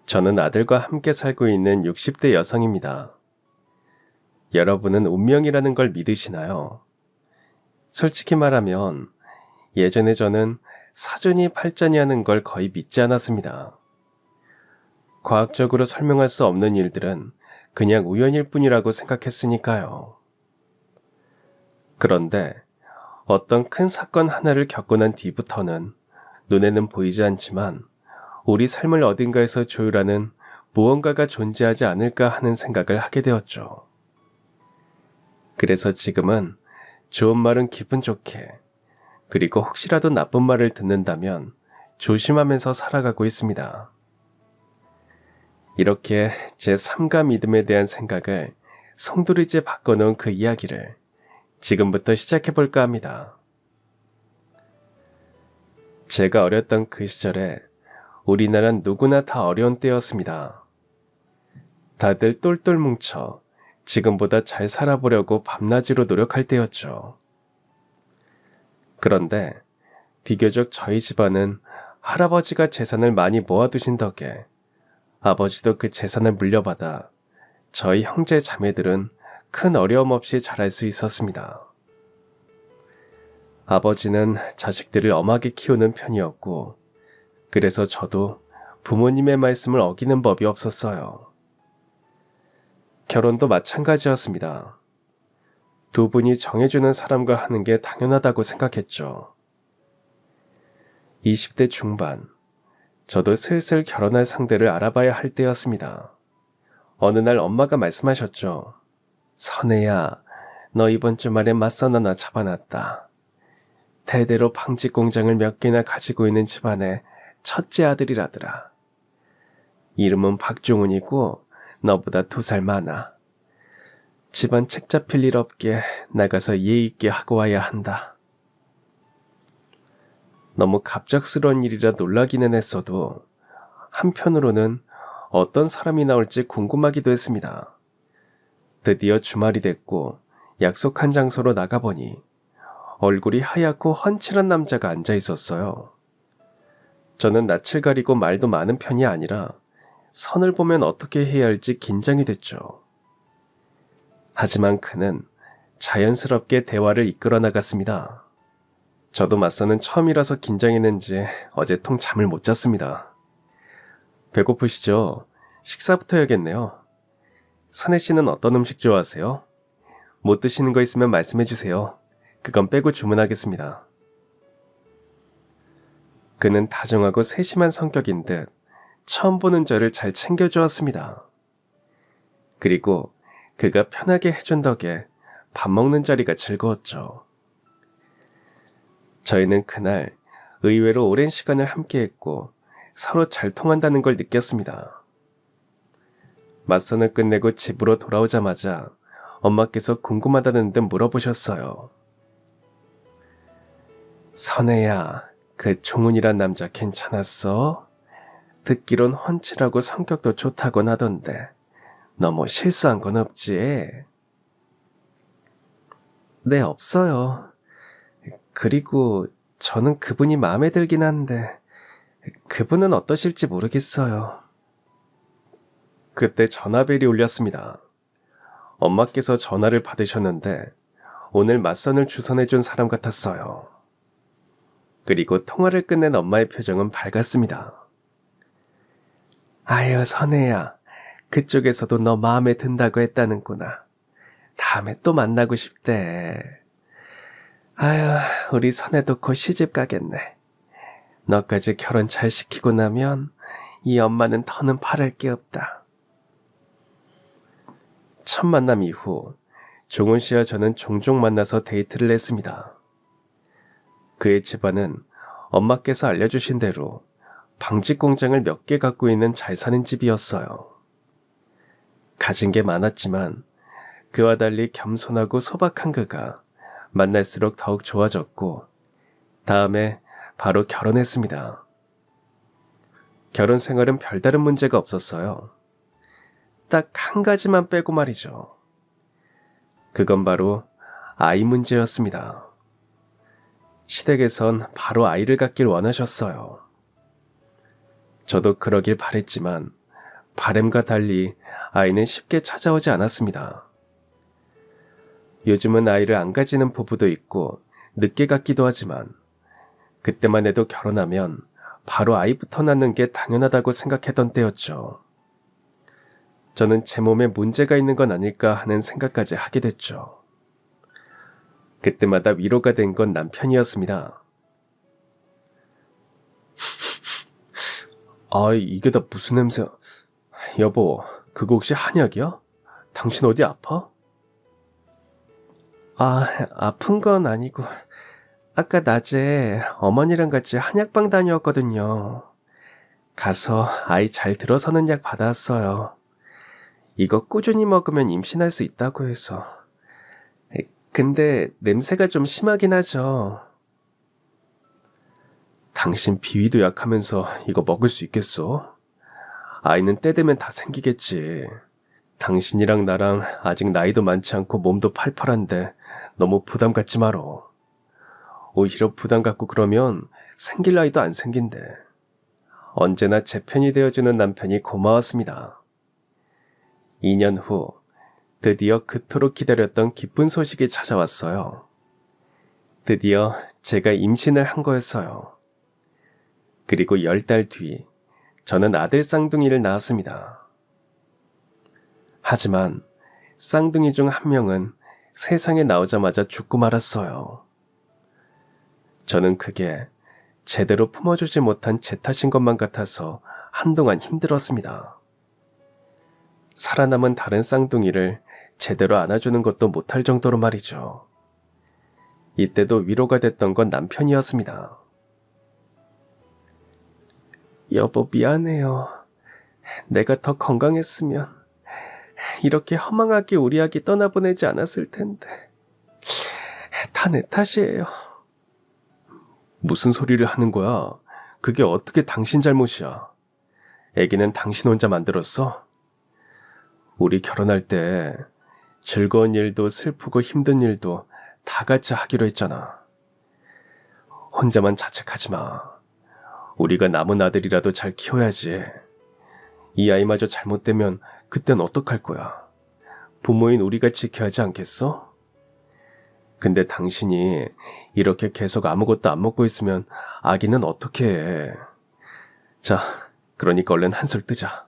저는 아들과 함께 살고 있는 60대 여성입니다. 여러분은 운명이라는 걸 믿으시나요? 솔직히 말하면 예전에 저는 사준이 팔자냐는 걸 거의 믿지 않았습니다. 과학적으로 설명할 수 없는 일들은 그냥 우연일 뿐이라고 생각했으니까요. 그런데 어떤 큰 사건 하나를 겪고 난 뒤부터는 눈에는 보이지 않지만 우리 삶을 어딘가에서 조율하는 무언가가 존재하지 않을까 하는 생각을 하게 되었죠. 그래서 지금은 좋은 말은 기분 좋게, 그리고 혹시라도 나쁜 말을 듣는다면 조심하면서 살아가고 있습니다. 이렇게 제 삶과 믿음에 대한 생각을 송두리째 바꿔놓은 그 이야기를 지금부터 시작해볼까 합니다. 제가 어렸던 그 시절에 우리나라는 누구나 다 어려운 때였습니다. 다들 똘똘 뭉쳐 지금보다 잘 살아보려고 밤낮으로 노력할 때였죠. 그런데 비교적 저희 집안은 할아버지가 재산을 많이 모아두신 덕에 아버지도 그 재산을 물려받아 저희 형제 자매들은 큰 어려움 없이 자랄 수 있었습니다. 아버지는 자식들을 엄하게 키우는 편이었고, 그래서 저도 부모님의 말씀을 어기는 법이 없었어요. 결혼도 마찬가지였습니다. 두 분이 정해주는 사람과 하는 게 당연하다고 생각했죠. 20대 중반, 저도 슬슬 결혼할 상대를 알아봐야 할 때였습니다. 어느 날 엄마가 말씀하셨죠. 선혜야, 너 이번 주말에 맞선 하나 잡아놨다. 대대로 방직 공장을 몇 개나 가지고 있는 집안의 첫째 아들이라더라. 이름은 박종훈이고 너보다 2살 많아. 집안 책 잡힐 일 없게 나가서 예의 있게 하고 와야 한다. 너무 갑작스러운 일이라 놀라기는 했어도 한편으로는 어떤 사람이 나올지 궁금하기도 했습니다. 드디어 주말이 됐고 약속한 장소로 나가보니 얼굴이 하얗고 훤칠한 남자가 앉아 있었어요. 저는 낯을 가리고 말도 많은 편이 아니라 선을 보면 어떻게 해야 할지 긴장이 됐죠. 하지만 그는 자연스럽게 대화를 이끌어 나갔습니다. 저도 맞서는 처음이라서 긴장했는지 어제 통 잠을 못 잤습니다. 배고프시죠? 식사부터 해야겠네요. 선혜 씨는 어떤 음식 좋아하세요? 못 드시는 거 있으면 말씀해 주세요. 그건 빼고 주문하겠습니다. 그는 다정하고 세심한 성격인 듯 처음 보는 저를 잘 챙겨주었습니다. 그리고 그가 편하게 해준 덕에 밥 먹는 자리가 즐거웠죠. 저희는 그날 의외로 오랜 시간을 함께했고 서로 잘 통한다는 걸 느꼈습니다. 맞선을 끝내고 집으로 돌아오자마자 엄마께서 궁금하다는 듯 물어보셨어요. 선혜야, 그 종훈이란 남자 괜찮았어? 듣기론 훤칠하고 성격도 좋다곤 하던데 너 뭐 실수한 건 없지? 네, 없어요. 그리고 저는 그분이 마음에 들긴 한데 그분은 어떠실지 모르겠어요. 그때 전화벨이 울렸습니다. 엄마께서 전화를 받으셨는데 오늘 맞선을 주선해준 사람 같았어요. 그리고 통화를 끝낸 엄마의 표정은 밝았습니다. 아유, 선혜야, 그쪽에서도 너 마음에 든다고 했다는구나. 다음에 또 만나고 싶대. 아유, 우리 선혜도 곧 시집 가겠네. 너까지 결혼 잘 시키고 나면 이 엄마는 더는 바랄 게 없다. 첫 만남 이후 종훈 씨와 저는 종종 만나서 데이트를 했습니다. 그의 집안은 엄마께서 알려주신 대로 방직 공장을 몇 개 갖고 있는 잘 사는 집이었어요. 가진 게 많았지만 그와 달리 겸손하고 소박한 그가 만날수록 더욱 좋아졌고 다음에 바로 결혼했습니다. 결혼 생활은 별다른 문제가 없었어요. 딱 한 가지만 빼고 말이죠. 그건 바로 아이 문제였습니다. 시댁에선 바로 아이를 갖길 원하셨어요. 저도 그러길 바랬지만 바램과 달리 아이는 쉽게 찾아오지 않았습니다. 요즘은 아이를 안 가지는 부부도 있고 늦게 갖기도 하지만 그때만 해도 결혼하면 바로 아이부터 낳는 게 당연하다고 생각했던 때였죠. 저는 제 몸에 문제가 있는 건 아닐까 하는 생각까지 하게 됐죠. 그때마다 위로가 된 건 남편이었습니다. 아, 이게 다 무슨 냄새야? 여보, 그거 혹시 한약이야? 당신 어디 아파? 아, 아픈 건 아니고 아까 낮에 어머니랑 같이 한약방 다녀왔거든요. 가서 아이 잘 들어서는 약 받았어요. 이거 꾸준히 먹으면 임신할 수 있다고 해서. 근데 냄새가 좀 심하긴 하죠. 당신 비위도 약하면서 이거 먹을 수 있겠어? 아이는 때 되면 다 생기겠지. 당신이랑 나랑 아직 나이도 많지 않고 몸도 팔팔한데 너무 부담 갖지 말어. 오히려 부담 갖고 그러면 생길 나이도 안 생긴대. 언제나 제 편이 되어주는 남편이 고마웠습니다. 2년 후 드디어 그토록 기다렸던 기쁜 소식이 찾아왔어요. 드디어 제가 임신을 한 거였어요. 그리고 10달 뒤 저는 아들 쌍둥이를 낳았습니다. 하지만 쌍둥이 중 한 명은 세상에 나오자마자 죽고 말았어요. 저는 그게 제대로 품어주지 못한 제 탓인 것만 같아서 한동안 힘들었습니다. 살아남은 다른 쌍둥이를 제대로 안아주는 것도 못할 정도로 말이죠. 이때도 위로가 됐던 건 남편이었습니다. 여보, 미안해요. 내가 더 건강했으면 이렇게 허망하게 우리 아기 떠나보내지 않았을 텐데. 다 내 탓이에요. 무슨 소리를 하는 거야? 그게 어떻게 당신 잘못이야? 아기는 당신 혼자 만들었어? 우리 결혼할 때 즐거운 일도 슬프고 힘든 일도 다 같이 하기로 했잖아. 혼자만 자책하지 마. 우리가 남은 아들이라도 잘 키워야지. 이 아이마저 잘못되면 그땐 어떡할 거야? 부모인 우리가 지켜야 하지 않겠어? 근데 당신이 이렇게 계속 아무것도 안 먹고 있으면 아기는 어떻게 해? 자, 그러니까 얼른 한술 뜨자.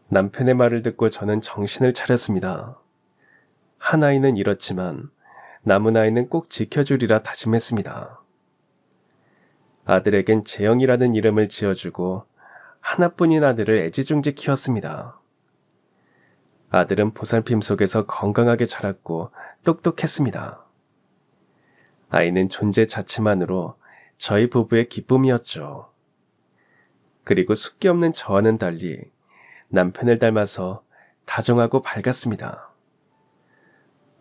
남편의 말을 듣고 저는 정신을 차렸습니다. 한 아이는 잃었지만 남은 아이는 꼭 지켜주리라 다짐했습니다. 아들에겐 재영이라는 이름을 지어주고 하나뿐인 아들을 애지중지 키웠습니다. 아들은 보살핌 속에서 건강하게 자랐고 똑똑했습니다. 아이는 존재 자체만으로 저희 부부의 기쁨이었죠. 그리고 숫기 없는 저와는 달리 남편을 닮아서 다정하고 밝았습니다.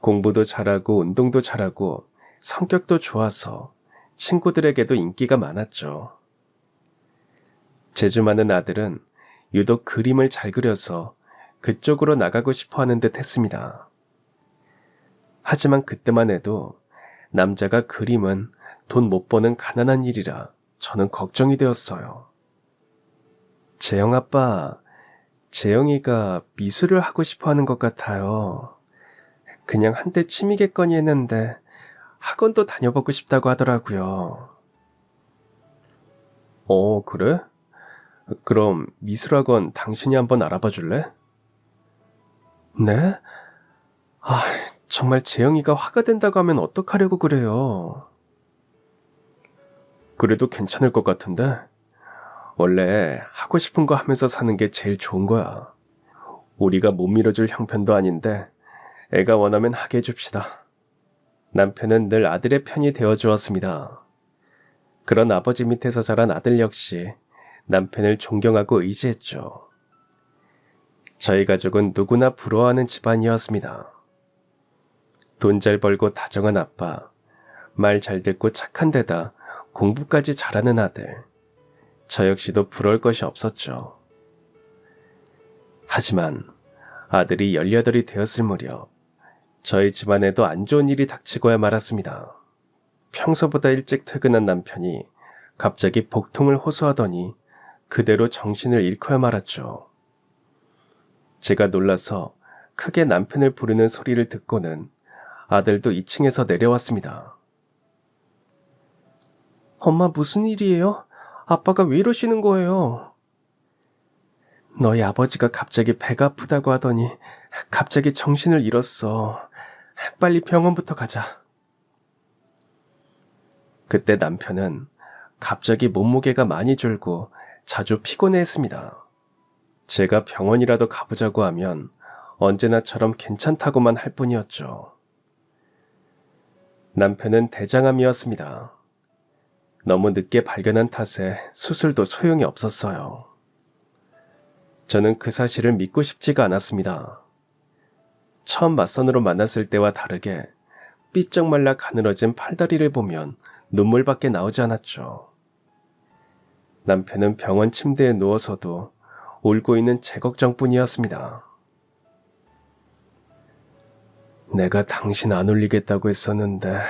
공부도 잘하고 운동도 잘하고 성격도 좋아서 친구들에게도 인기가 많았죠. 재주 많은 아들은 유독 그림을 잘 그려서 그쪽으로 나가고 싶어 하는 듯 했습니다. 하지만 그때만 해도 남자가 그림은 돈 못 버는 가난한 일이라 저는 걱정이 되었어요. 재영 아빠, 재영이가 미술을 하고 싶어 하는 것 같아요. 그냥 한때 취미겠거니 했는데 학원도 다녀보고 싶다고 하더라고요. 그래? 그럼 미술학원 당신이 한번 알아봐 줄래? 네? 아, 정말 재영이가 화가 된다고 하면 어떡하려고 그래요? 그래도 괜찮을 것 같은데? 원래 하고 싶은 거 하면서 사는 게 제일 좋은 거야. 우리가 못 밀어줄 형편도 아닌데 애가 원하면 하게 해줍시다. 남편은 늘 아들의 편이 되어주었습니다. 그런 아버지 밑에서 자란 아들 역시 남편을 존경하고 의지했죠. 저희 가족은 누구나 부러워하는 집안이었습니다. 돈 잘 벌고 다정한 아빠, 말 잘 듣고 착한 데다 공부까지 잘하는 아들. 저 역시도 부러울 것이 없었죠. 하지만 아들이 18이 되었을 무렵 저희 집안에도 안 좋은 일이 닥치고야 말았습니다. 평소보다 일찍 퇴근한 남편이 갑자기 복통을 호소하더니 그대로 정신을 잃고야 말았죠. 제가 놀라서 크게 남편을 부르는 소리를 듣고는 아들도 2층에서 내려왔습니다. 엄마 무슨 일이에요? 아빠가 왜 이러시는 거예요? 너희 아버지가 갑자기 배가 아프다고 하더니 갑자기 정신을 잃었어. 빨리 병원부터 가자. 그때 남편은 갑자기 몸무게가 많이 줄고 자주 피곤해했습니다. 제가 병원이라도 가보자고 하면 언제나처럼 괜찮다고만 할 뿐이었죠. 남편은 대장암이었습니다. 너무 늦게 발견한 탓에 수술도 소용이 없었어요. 저는 그 사실을 믿고 싶지가 않았습니다. 처음 맞선으로 만났을 때와 다르게 삐쩍 말라 가늘어진 팔다리를 보면 눈물밖에 나오지 않았죠. 남편은 병원 침대에 누워서도 울고 있는 제 걱정뿐이었습니다. 내가 당신 안 울리겠다고 했었는데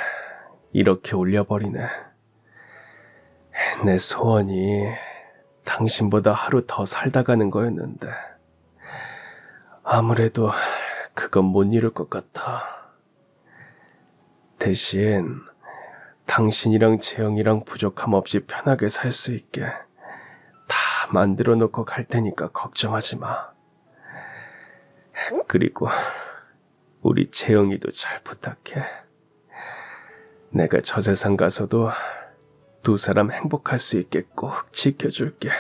이렇게 울려버리네. 내 소원이 당신보다 하루 더 살다 가는 거였는데 아무래도 그건 못 이룰 것 같아. 대신 당신이랑 재영이랑 부족함 없이 편하게 살 수 있게 다 만들어 놓고 갈 테니까 걱정하지 마. 그리고 우리 재영이도 잘 부탁해. 내가 저 세상 가서도 두 사람 행복할 수 있게 꼭 지켜줄게.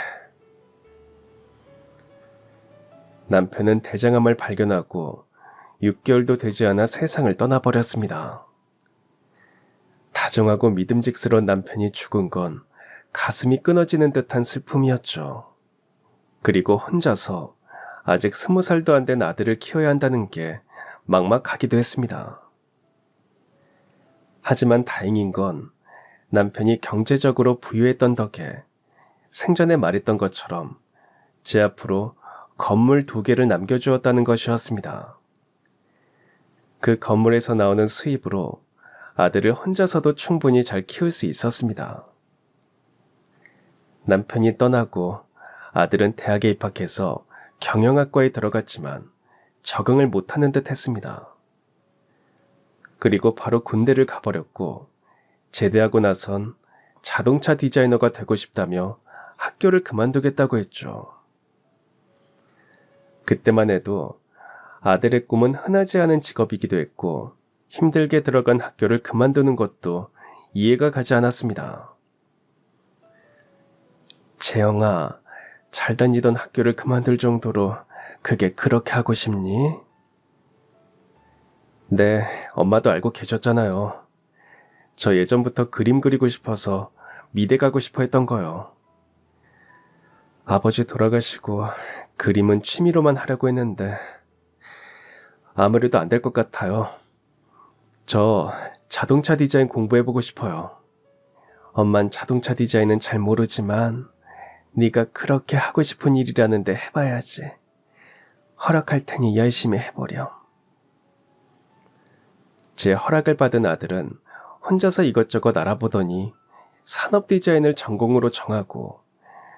남편은 대장암을 발견하고 6개월도 되지 않아 세상을 떠나버렸습니다. 다정하고 믿음직스러운 남편이 죽은 건 가슴이 끊어지는 듯한 슬픔이었죠. 그리고 혼자서 아직 20살도 안 된 아들을 키워야 한다는 게 막막하기도 했습니다. 하지만 다행인 건 남편이 경제적으로 부유했던 덕에 생전에 말했던 것처럼 제 앞으로 건물 2개를 남겨주었다는 것이었습니다. 그 건물에서 나오는 수입으로 아들을 혼자서도 충분히 잘 키울 수 있었습니다. 남편이 떠나고 아들은 대학에 입학해서 경영학과에 들어갔지만 적응을 못하는 듯 했습니다. 그리고 바로 군대를 가버렸고 제대하고 나선 자동차 디자이너가 되고 싶다며 학교를 그만두겠다고 했죠. 그때만 해도 아들의 꿈은 흔하지 않은 직업이기도 했고 힘들게 들어간 학교를 그만두는 것도 이해가 가지 않았습니다. 재영아, 잘 다니던 학교를 그만둘 정도로 그게 그렇게 하고 싶니? 네, 엄마도 알고 계셨잖아요. 저 예전부터 그림 그리고 싶어서 미대 가고 싶어 했던 거요. 아버지 돌아가시고 그림은 취미로만 하려고 했는데 아무래도 안 될 것 같아요. 저 자동차 디자인 공부해보고 싶어요. 엄만 자동차 디자인은 잘 모르지만 네가 그렇게 하고 싶은 일이라는데 해봐야지. 허락할 테니 열심히 해보렴. 제 허락을 받은 아들은 혼자서 이것저것 알아보더니 산업 디자인을 전공으로 정하고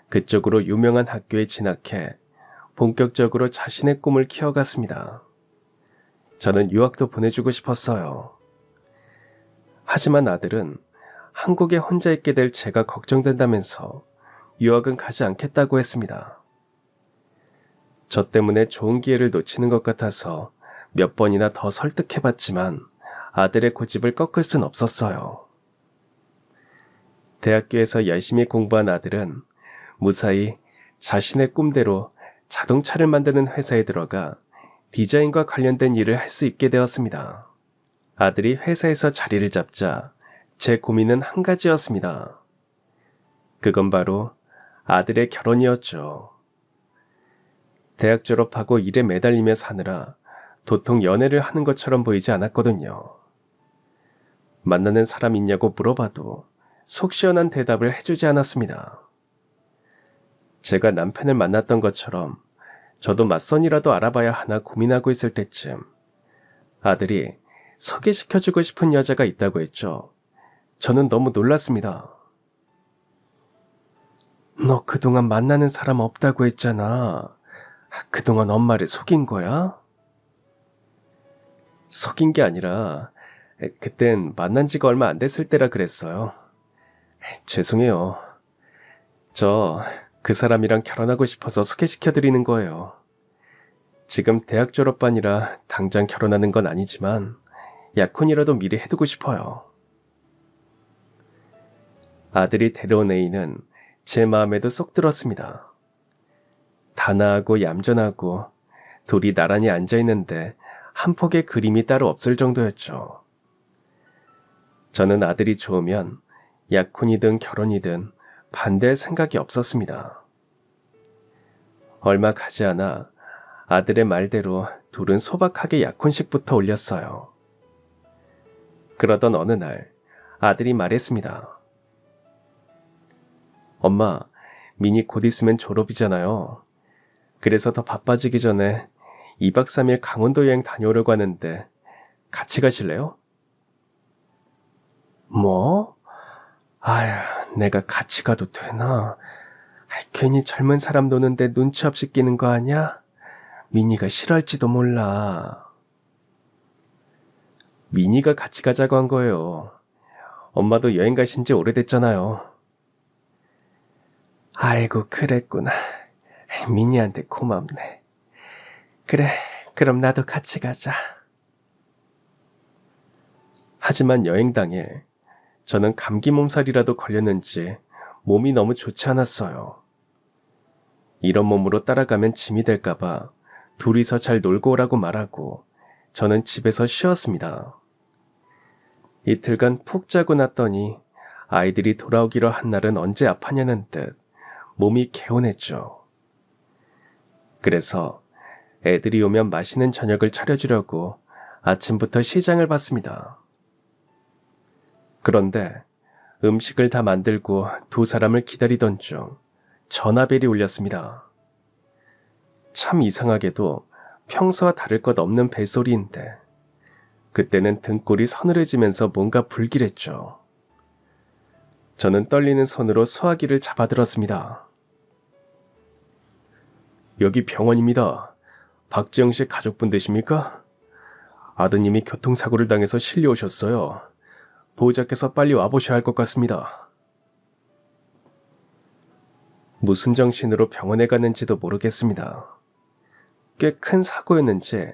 그쪽으로 유명한 학교에 진학해 본격적으로 자신의 꿈을 키워갔습니다. 저는 유학도 보내주고 싶었어요. 하지만 아들은 한국에 혼자 있게 될 제가 걱정된다면서 유학은 가지 않겠다고 했습니다. 저 때문에 좋은 기회를 놓치는 것 같아서 몇 번이나 더 설득해봤지만 아들의 고집을 꺾을 순 없었어요. 대학교에서 열심히 공부한 아들은 무사히 자신의 꿈대로 자동차를 만드는 회사에 들어가 디자인과 관련된 일을 할 수 있게 되었습니다. 아들이 회사에서 자리를 잡자 제 고민은 한 가지였습니다. 그건 바로 아들의 결혼이었죠. 대학 졸업하고 일에 매달리며 사느라 도통 연애를 하는 것처럼 보이지 않았거든요. 만나는 사람 있냐고 물어봐도 속 시원한 대답을 해주지 않았습니다. 제가 남편을 만났던 것처럼 저도 맞선이라도 알아봐야 하나 고민하고 있을 때쯤 아들이 소개시켜주고 싶은 여자가 있다고 했죠. 저는 너무 놀랐습니다. 너 그동안 만나는 사람 없다고 했잖아. 그동안 엄마를 속인 거야? 속인 게 아니라 그땐 만난 지가 얼마 안 됐을 때라 그랬어요. 죄송해요. 저 그 사람이랑 결혼하고 싶어서 소개시켜 드리는 거예요. 지금 대학 졸업반이라 당장 결혼하는 건 아니지만 약혼이라도 미리 해두고 싶어요. 아들이 데려온 애인은 제 마음에도 쏙 들었습니다. 단아하고 얌전하고 둘이 나란히 앉아있는데 한 폭의 그림이 따로 없을 정도였죠. 저는 아들이 좋으면 약혼이든 결혼이든 반대할 생각이 없었습니다. 얼마 가지 않아 아들의 말대로 둘은 소박하게 약혼식부터 올렸어요. 그러던 어느 날 아들이 말했습니다. 엄마, 민이 곧 있으면 졸업이잖아요. 그래서 더 바빠지기 전에 2박 3일 강원도 여행 다녀오려고 하는데 같이 가실래요? 뭐? 아휴, 내가 같이 가도 되나? 괜히 젊은 사람 노는데 눈치 없이 끼는 거 아냐? 미니가 싫어할지도 몰라. 미니가 같이 가자고 한 거예요. 엄마도 여행 가신 지 오래됐잖아요. 아이고, 그랬구나. 미니한테 고맙네. 그래, 그럼 나도 같이 가자. 하지만 여행 당일 저는 감기 몸살이라도 걸렸는지 몸이 너무 좋지 않았어요. 이런 몸으로 따라가면 짐이 될까봐 둘이서 잘 놀고 오라고 말하고 저는 집에서 쉬었습니다. 이틀간 푹 자고 났더니 아이들이 돌아오기로 한 날은 언제 아파냐는 듯 몸이 개운했죠. 그래서 애들이 오면 맛있는 저녁을 차려주려고 아침부터 시장을 봤습니다. 그런데 음식을 다 만들고 두 사람을 기다리던 중 전화벨이 울렸습니다. 참 이상하게도 평소와 다를 것 없는 벨소리인데 그때는 등골이 서늘해지면서 뭔가 불길했죠. 저는 떨리는 손으로 수화기를 잡아들었습니다. 여기 병원입니다. 박재영 씨 가족분 되십니까? 아드님이 교통사고를 당해서 실려오셨어요. 보호자께서 빨리 와보셔야 할 것 같습니다. 무슨 정신으로 병원에 갔는지도 모르겠습니다. 꽤 큰 사고였는지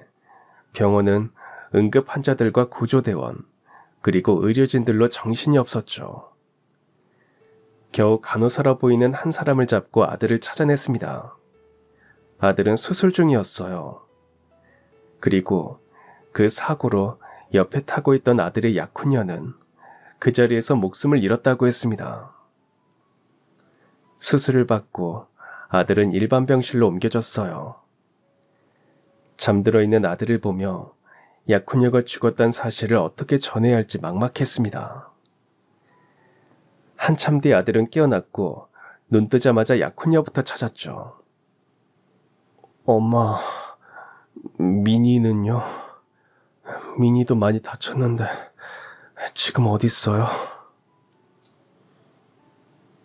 병원은 응급 환자들과 구조대원 그리고 의료진들로 정신이 없었죠. 겨우 간호사라 보이는 한 사람을 잡고 아들을 찾아냈습니다. 아들은 수술 중이었어요. 그리고 그 사고로 옆에 타고 있던 아들의 약혼녀는 그 자리에서 목숨을 잃었다고 했습니다. 수술을 받고 아들은 일반 병실로 옮겨졌어요. 잠들어 있는 아들을 보며 약혼녀가 죽었다는 사실을 어떻게 전해야 할지 막막했습니다. 한참 뒤 아들은 깨어났고 눈 뜨자마자 약혼녀부터 찾았죠. 엄마, 미니는요? 미니도 많이 다쳤는데 지금 어디 있어요?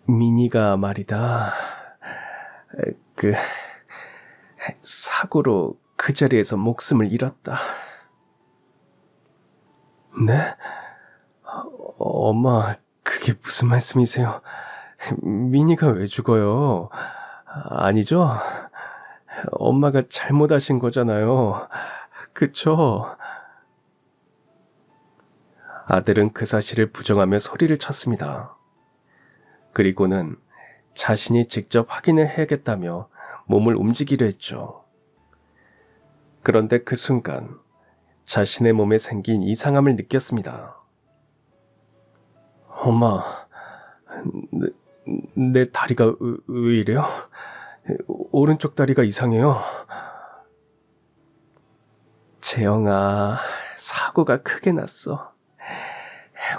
미니가 말이다. 사고로 그 자리에서 목숨을 잃었다. 네? 엄마, 그게 무슨 말씀이세요? 미니가 왜 죽어요? 아니죠? 엄마가 잘못하신 거잖아요. 그쵸? 아들은 그 사실을 부정하며 소리를 쳤습니다. 그리고는 자신이 직접 확인을 해야겠다며 몸을 움직이려 했죠. 그런데 그 순간 자신의 몸에 생긴 이상함을 느꼈습니다. 엄마, 내 다리가 왜 이래요? 오른쪽 다리가 이상해요. 재영아, 사고가 크게 났어.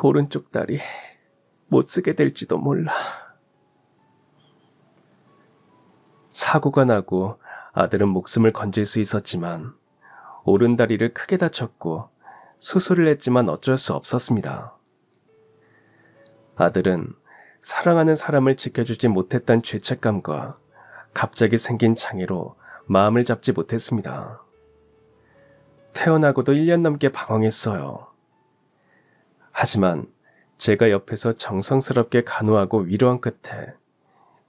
오른쪽 다리 못 쓰게 될지도 몰라. 사고가 나고 아들은 목숨을 건질 수 있었지만 오른 다리를 크게 다쳤고 수술을 했지만 어쩔 수 없었습니다. 아들은 사랑하는 사람을 지켜주지 못했다는 죄책감과 갑자기 생긴 장애로 마음을 잡지 못했습니다. 태어나고도 1년 넘게 방황했어요. 하지만 제가 옆에서 정성스럽게 간호하고 위로한 끝에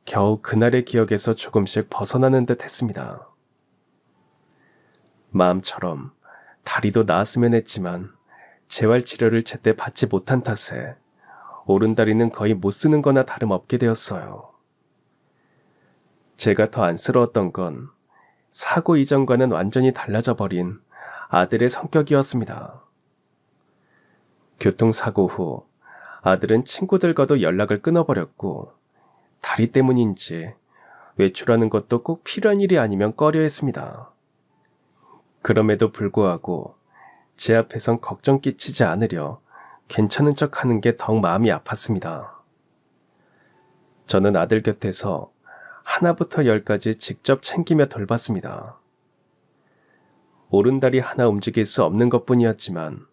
겨우 그날의 기억에서 조금씩 벗어나는 듯 했습니다. 마음처럼 다리도 나았으면 했지만 재활치료를 제때 받지 못한 탓에 오른다리는 거의 못 쓰는 거나 다름없게 되었어요. 제가 더 안쓰러웠던 건 사고 이전과는 완전히 달라져 버린 아들의 성격이었습니다. 교통사고 후 아들은 친구들과도 연락을 끊어버렸고 다리 때문인지 외출하는 것도 꼭 필요한 일이 아니면 꺼려했습니다. 그럼에도 불구하고 제 앞에선 걱정 끼치지 않으려 괜찮은 척 하는 게 더욱 마음이 아팠습니다. 저는 아들 곁에서 하나부터 10까지 직접 챙기며 돌봤습니다. 오른다리 하나 움직일 수 없는 것뿐이었지만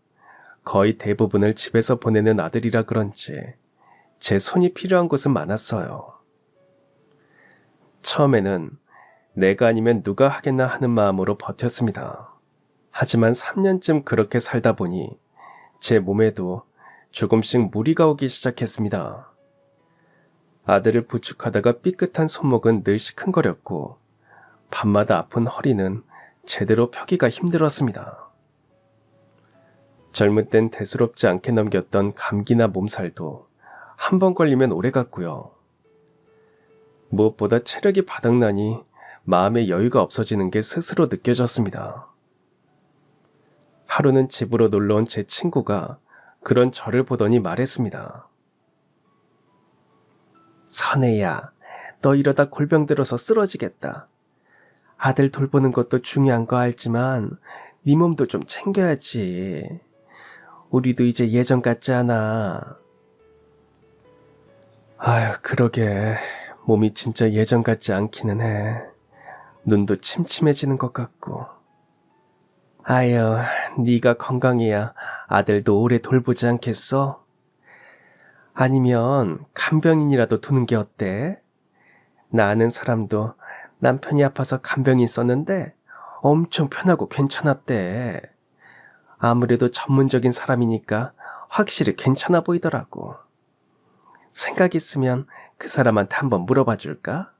거의 대부분을 집에서 보내는 아들이라 그런지 제 손이 필요한 곳은 많았어요. 처음에는 내가 아니면 누가 하겠나 하는 마음으로 버텼습니다. 하지만 3년쯤 그렇게 살다 보니 제 몸에도 조금씩 무리가 오기 시작했습니다. 아들을 부축하다가 삐끗한 손목은 늘 시큰거렸고 밤마다 아픈 허리는 제대로 펴기가 힘들었습니다. 젊은 땐 대수롭지 않게 넘겼던 감기나 몸살도 한 번 걸리면 오래 갔고요. 무엇보다 체력이 바닥나니 마음의 여유가 없어지는 게 스스로 느껴졌습니다. 하루는 집으로 놀러온 제 친구가 그런 저를 보더니 말했습니다. 선혜야, 너 이러다 골병 들어서 쓰러지겠다. 아들 돌보는 것도 중요한 거 알지만 네 몸도 좀 챙겨야지. 우리도 이제 예전 같지 않아. 아휴, 그러게 몸이 진짜 예전 같지 않기는 해. 눈도 침침해지는 것 같고. 아유, 네가 건강해야 아들도 오래 돌보지 않겠어? 아니면 간병인이라도 두는 게 어때? 나 아는 사람도 남편이 아파서 간병인 썼는데 엄청 편하고 괜찮았대. 아무래도 전문적인 사람이니까 확실히 괜찮아 보이더라고. 생각 있으면 그 사람한테 한번 물어봐 줄까?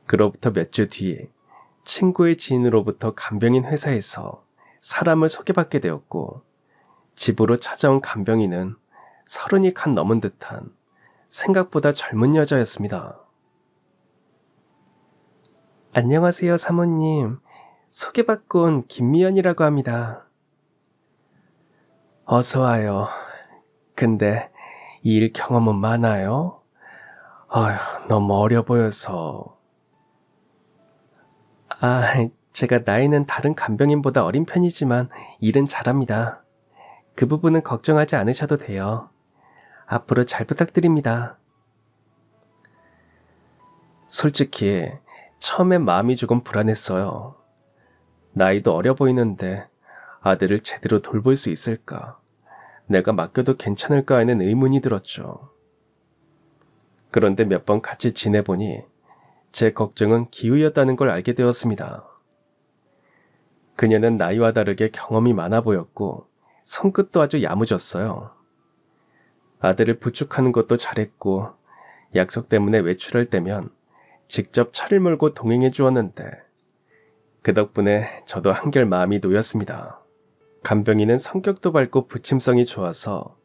그로부터 몇 주 뒤에 친구의 지인으로부터 간병인 회사에서 사람을 소개받게 되었고 집으로 찾아온 간병인은 30이 칸 넘은 듯한 생각보다 젊은 여자였습니다. 안녕하세요, 사모님. 소개받고 온 김미연이라고 합니다. 어서 와요. 근데 이 일 경험은 많아요? 아휴, 너무 어려 보여서. 제가 나이는 다른 간병인보다 어린 편이지만 일은 잘합니다. 그 부분은 걱정하지 않으셔도 돼요. 앞으로 잘 부탁드립니다. 솔직히 처음엔 마음이 조금 불안했어요. 나이도 어려 보이는데 아들을 제대로 돌볼 수 있을까? 내가 맡겨도 괜찮을까 하는 의문이 들었죠. 그런데 몇 번 같이 지내보니 제 걱정은 기우였다는 걸 알게 되었습니다. 그녀는 나이와 다르게 경험이 많아 보였고 손끝도 아주 야무졌어요. 아들을 부축하는 것도 잘했고 약속 때문에 외출할 때면 직접 차를 몰고 동행해 주었는데 그 덕분에 저도 한결 마음이 놓였습니다. 간병인은 성격도 밝고 부침성이 좋아서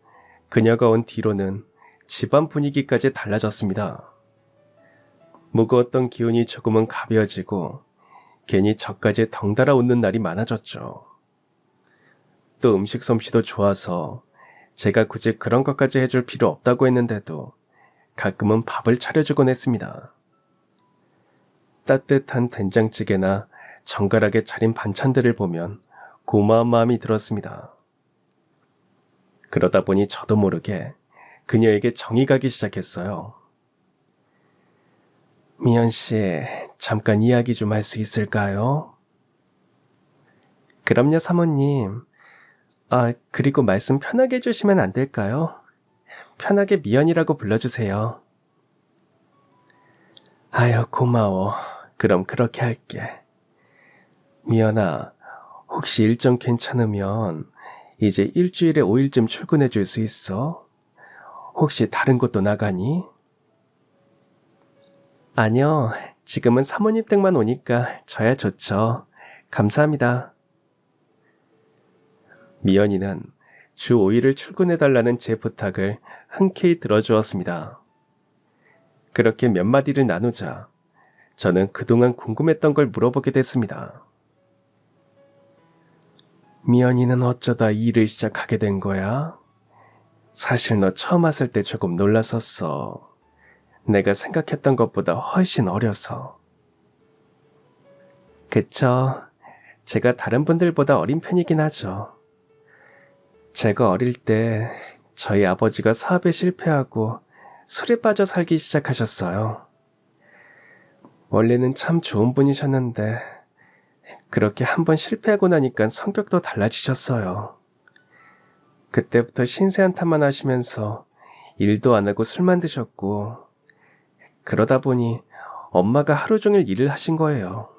그녀가 온 뒤로는 집안 분위기까지 달라졌습니다. 무거웠던 기운이 조금은 가벼워지고 괜히 저까지 덩달아 웃는 날이 많아졌죠. 또 음식 솜씨도 좋아서 제가 굳이 그런 것까지 해줄 필요 없다고 했는데도 가끔은 밥을 차려주곤 했습니다. 따뜻한 된장찌개나 정갈하게 차린 반찬들을 보면 고마운 마음이 들었습니다. 그러다 보니 저도 모르게 그녀에게 정이 가기 시작했어요. 미연 씨, 잠깐 이야기 좀 할 수 있을까요? 그럼요, 사모님. 그리고 말씀 편하게 해주시면 안 될까요? 편하게 미연이라고 불러주세요. 아유, 고마워. 그럼 그렇게 할게. 미연아, 혹시 일정 괜찮으면 이제 일주일에 5일쯤 출근해 줄 수 있어? 혹시 다른 곳도 나가니? 아니요, 지금은 사모님 댁만 오니까 저야 좋죠. 감사합니다. 미연이는 주 5일을 출근해달라는 제 부탁을 흔쾌히 들어주었습니다. 그렇게 몇 마디를 나누자 저는 그동안 궁금했던 걸 물어보게 됐습니다. 미연이는 어쩌다 이 일을 시작하게 된 거야? 사실 너 처음 왔을 때 조금 놀랐었어. 내가 생각했던 것보다 훨씬 어려서. 그쵸. 제가 다른 분들보다 어린 편이긴 하죠. 제가 어릴 때 저희 아버지가 사업에 실패하고 술에 빠져 살기 시작하셨어요. 원래는 참 좋은 분이셨는데 그렇게 한번 실패하고 나니까 성격도 달라지셨어요. 그때부터 신세한탄만 하시면서 일도 안 하고 술만 드셨고 그러다 보니 엄마가 하루 종일 일을 하신 거예요.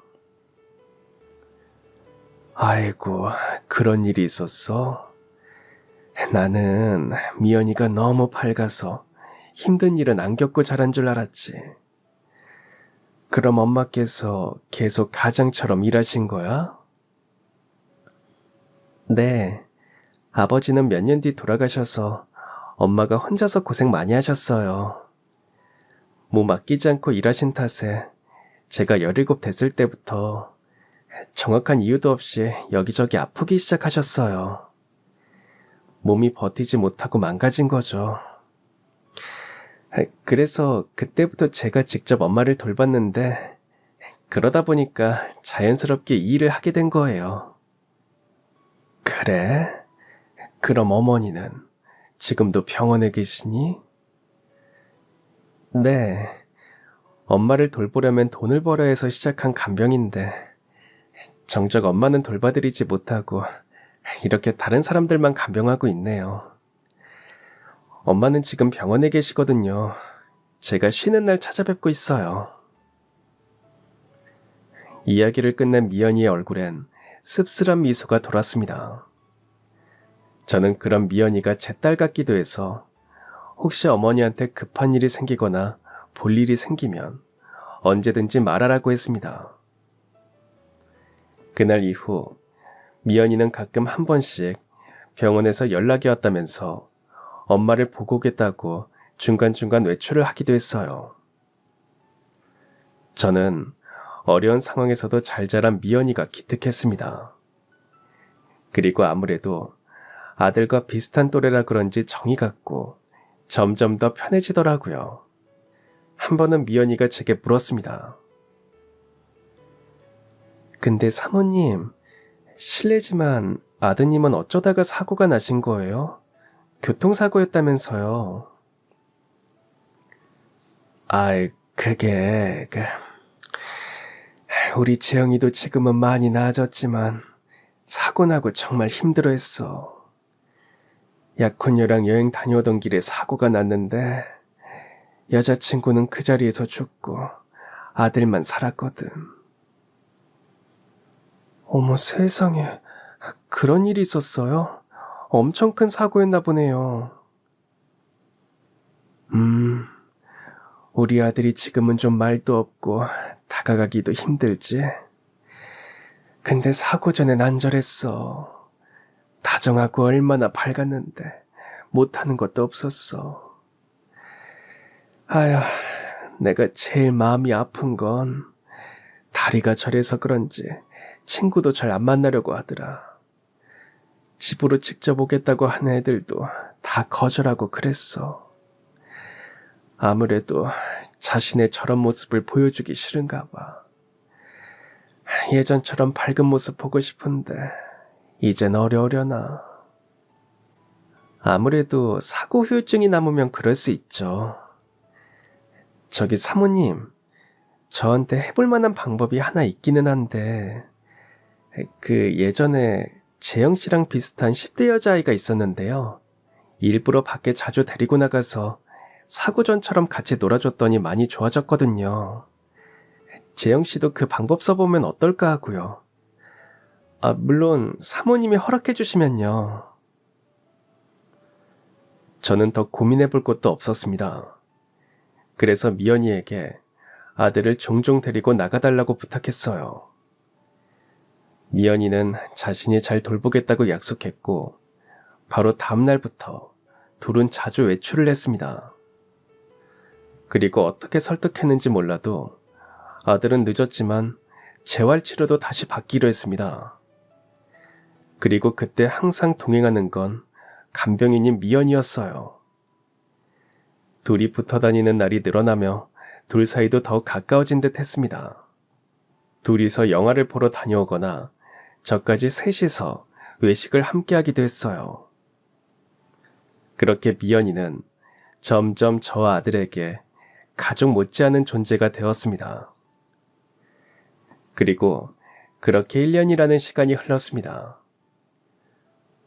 아이고, 그런 일이 있었어? 나는 미연이가 너무 밝아서 힘든 일은 안 겪고 자란 줄 알았지. 그럼 엄마께서 계속 가장처럼 일하신 거야? 네. 아버지는 몇 년 뒤 돌아가셔서 엄마가 혼자서 고생 많이 하셨어요. 몸 아끼지 않고 일하신 탓에 제가 17 됐을 때부터 정확한 이유도 없이 여기저기 아프기 시작하셨어요. 몸이 버티지 못하고 망가진 거죠. 그래서 그때부터 제가 직접 엄마를 돌봤는데 그러다 보니까 자연스럽게 이 일을 하게 된 거예요. 그래? 그럼 어머니는 지금도 병원에 계시니? 네. 엄마를 돌보려면 돈을 벌어야 해서 시작한 간병인데 정작 엄마는 돌봐드리지 못하고 이렇게 다른 사람들만 간병하고 있네요. 엄마는 지금 병원에 계시거든요. 제가 쉬는 날 찾아뵙고 있어요. 이야기를 끝낸 미연이의 얼굴엔 씁쓸한 미소가 돌았습니다. 저는 그런 미연이가 제 딸 같기도 해서 혹시 어머니한테 급한 일이 생기거나 볼 일이 생기면 언제든지 말하라고 했습니다. 그날 이후 미연이는 가끔 한 번씩 병원에서 연락이 왔다면서 엄마를 보고 오겠다고 중간중간 외출을 하기도 했어요. 저는 어려운 상황에서도 잘 자란 미연이가 기특했습니다. 그리고 아무래도 아들과 비슷한 또래라 그런지 정이 갔고 점점 더 편해지더라고요. 한 번은 미연이가 제게 물었습니다. 근데 사모님, 실례지만 아드님은 어쩌다가 사고가 나신 거예요? 교통사고였다면서요. 그게 우리 재영이도 지금은 많이 나아졌지만 사고 나고 정말 힘들어했어. 약혼녀랑 여행 다녀오던 길에 사고가 났는데 여자친구는 그 자리에서 죽고 아들만 살았거든. 어머 세상에, 그런 일이 있었어요? 엄청 큰 사고였나 보네요. 우리 아들이 지금은 좀 말도 없고 다가가기도 힘들지. 근데 사고 전엔 안절했어. 다정하고 얼마나 밝았는데 못하는 것도 없었어. 아휴, 내가 제일 마음이 아픈 건 다리가 저래서 그런지 친구도 잘 안 만나려고 하더라. 집으로 직접 오겠다고 하는 애들도 다 거절하고 그랬어. 아무래도 자신의 저런 모습을 보여주기 싫은가 봐. 예전처럼 밝은 모습 보고 싶은데 이젠 어려우려나. 아무래도 사고 후유증이 남으면 그럴 수 있죠. 저기 사모님, 저한테 해볼 만한 방법이 하나 있기는 한데 예전에 재영 씨랑 비슷한 10대 여자아이가 있었는데요. 일부러 밖에 자주 데리고 나가서 사고 전처럼 같이 놀아줬더니 많이 좋아졌거든요. 재영 씨도 그 방법 써보면 어떨까 하고요. 물론 사모님이 허락해 주시면요. 저는 더 고민해 볼 것도 없었습니다. 그래서 미연이에게 아들을 종종 데리고 나가달라고 부탁했어요. 미연이는 자신이 잘 돌보겠다고 약속했고 바로 다음 날부터 둘은 자주 외출을 했습니다. 그리고 어떻게 설득했는지 몰라도 아들은 늦었지만 재활치료도 다시 받기로 했습니다. 그리고 그때 항상 동행하는 건 간병인인 미연이었어요. 둘이 붙어 다니는 날이 늘어나며 둘 사이도 더욱 가까워진 듯 했습니다. 둘이서 영화를 보러 다녀오거나 저까지 셋이서 외식을 함께 하기도 했어요. 그렇게 미연이는 점점 저와 아들에게 가족 못지않은 존재가 되었습니다. 그리고 그렇게 1년이라는 시간이 흘렀습니다.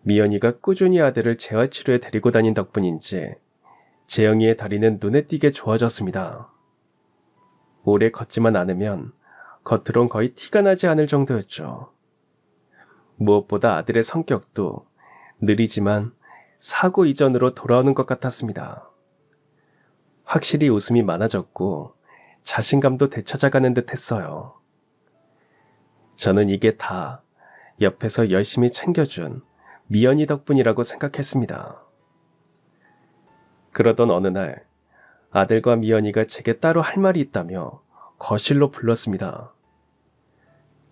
미연이가 꾸준히 아들을 재활치료에 데리고 다닌 덕분인지 재영이의 다리는 눈에 띄게 좋아졌습니다. 오래 걷지만 않으면 겉으론 거의 티가 나지 않을 정도였죠. 무엇보다 아들의 성격도 느리지만 사고 이전으로 돌아오는 것 같았습니다. 확실히 웃음이 많아졌고 자신감도 되찾아가는 듯 했어요. 저는 이게 다 옆에서 열심히 챙겨준 미연이 덕분이라고 생각했습니다. 그러던 어느 날 아들과 미연이가 제게 따로 할 말이 있다며 거실로 불렀습니다.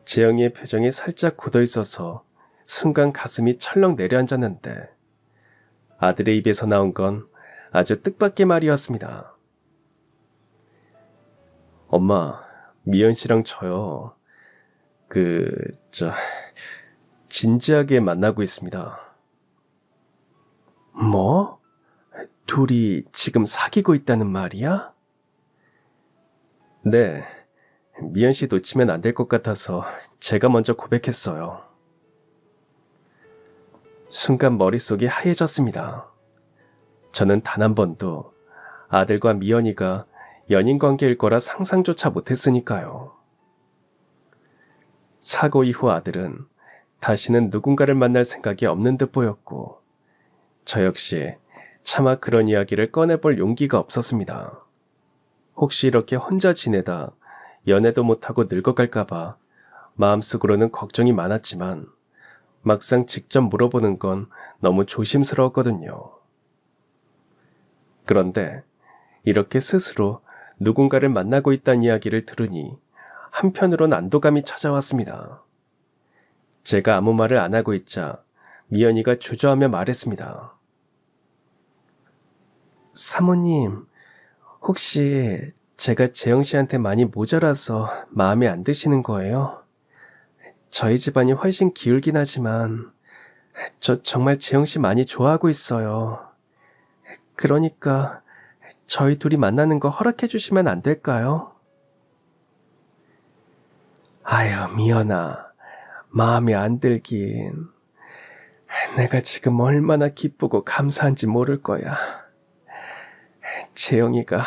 재영이의 표정이 살짝 굳어 있어서 순간 가슴이 철렁 내려앉았는데 아들의 입에서 나온 건 아주 뜻밖의 말이었습니다. 엄마, 미연 씨랑 저요. 진지하게 만나고 있습니다. 뭐? 둘이 지금 사귀고 있다는 말이야? 네, 미연 씨 놓치면 안 될 것 같아서 제가 먼저 고백했어요. 순간 머릿속이 하얘졌습니다. 저는 단 한 번도 아들과 미연이가 연인 관계일 거라 상상조차 못했으니까요. 사고 이후 아들은 다시는 누군가를 만날 생각이 없는 듯 보였고 저 역시 차마 그런 이야기를 꺼내볼 용기가 없었습니다. 혹시 이렇게 혼자 지내다 연애도 못하고 늙어갈까봐 마음속으로는 걱정이 많았지만 막상 직접 물어보는 건 너무 조심스러웠거든요. 그런데 이렇게 스스로 누군가를 만나고 있다는 이야기를 들으니 한편으론 안도감이 찾아왔습니다. 제가 아무 말을 안 하고 있자 미연이가 주저하며 말했습니다. 사모님, 혹시 제가 재영 씨한테 많이 모자라서 마음에 안 드시는 거예요? 저희 집안이 훨씬 기울긴 하지만 저 정말 재영 씨 많이 좋아하고 있어요. 그러니까 저희 둘이 만나는 거 허락해 주시면 안 될까요? 아유, 미연아, 마음에 안 들긴. 내가 지금 얼마나 기쁘고 감사한지 모를 거야. 재영이가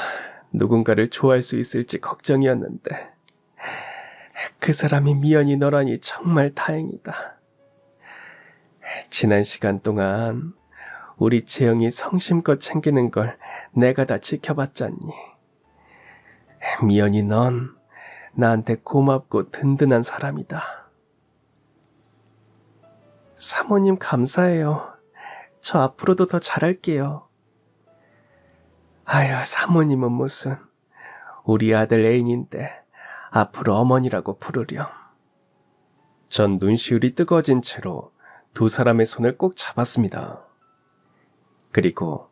누군가를 좋아할 수 있을지 걱정이었는데 그 사람이 미연이 너라니 정말 다행이다. 지난 시간 동안 우리 재영이 성심껏 챙기는 걸 내가 다 지켜봤잖니. 미연이 넌 나한테 고맙고 든든한 사람이다. 사모님 감사해요. 저 앞으로도 더 잘할게요. 아유, 사모님은 무슨 우리 아들 애인인데 앞으로 어머니라고 부르렴. 전 눈시울이 뜨거워진 채로 두 사람의 손을 꼭 잡았습니다. 그리고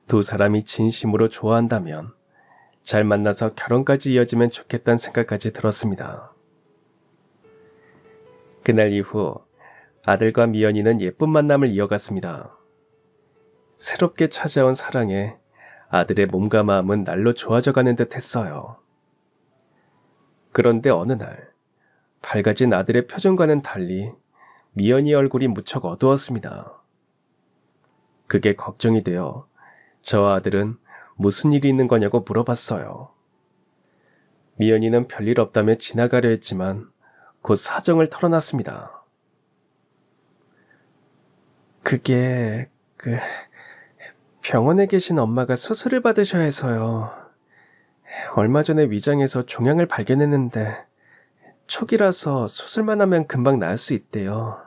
두 사람이 진심으로 좋아한다면 잘 만나서 결혼까지 이어지면 좋겠다는 생각까지 들었습니다. 그날 이후 아들과 미연이는 예쁜 만남을 이어갔습니다. 새롭게 찾아온 사랑에 아들의 몸과 마음은 날로 좋아져가는 듯 했어요. 그런데 어느 날 밝아진 아들의 표정과는 달리 미연이 얼굴이 무척 어두웠습니다. 그게 걱정이 되어 저와 아들은 무슨 일이 있는 거냐고 물어봤어요. 미연이는 별일 없다며 지나가려 했지만 곧 사정을 털어놨습니다. 그게 병원에 계신 엄마가 수술을 받으셔야 해서요. 얼마 전에 위장에서 종양을 발견했는데 초기라서 수술만 하면 금방 나을 수 있대요.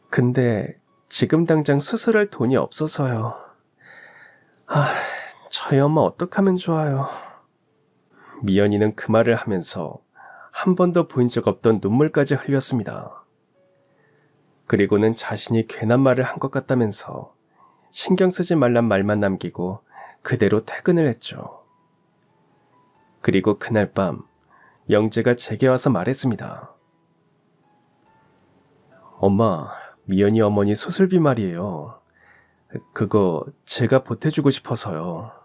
근데 지금 당장 수술할 돈이 없어서요. 저희 엄마 어떡하면 좋아요. 미연이는 그 말을 하면서 한 번도 보인 적 없던 눈물까지 흘렸습니다. 그리고는 자신이 괜한 말을 한 것 같다면서 신경 쓰지 말란 말만 남기고 그대로 퇴근을 했죠. 그리고 그날 밤 영재가 제게 와서 말했습니다. 엄마, 미연이 어머니 수술비 말이에요. 그거 제가 보태주고 싶어서요.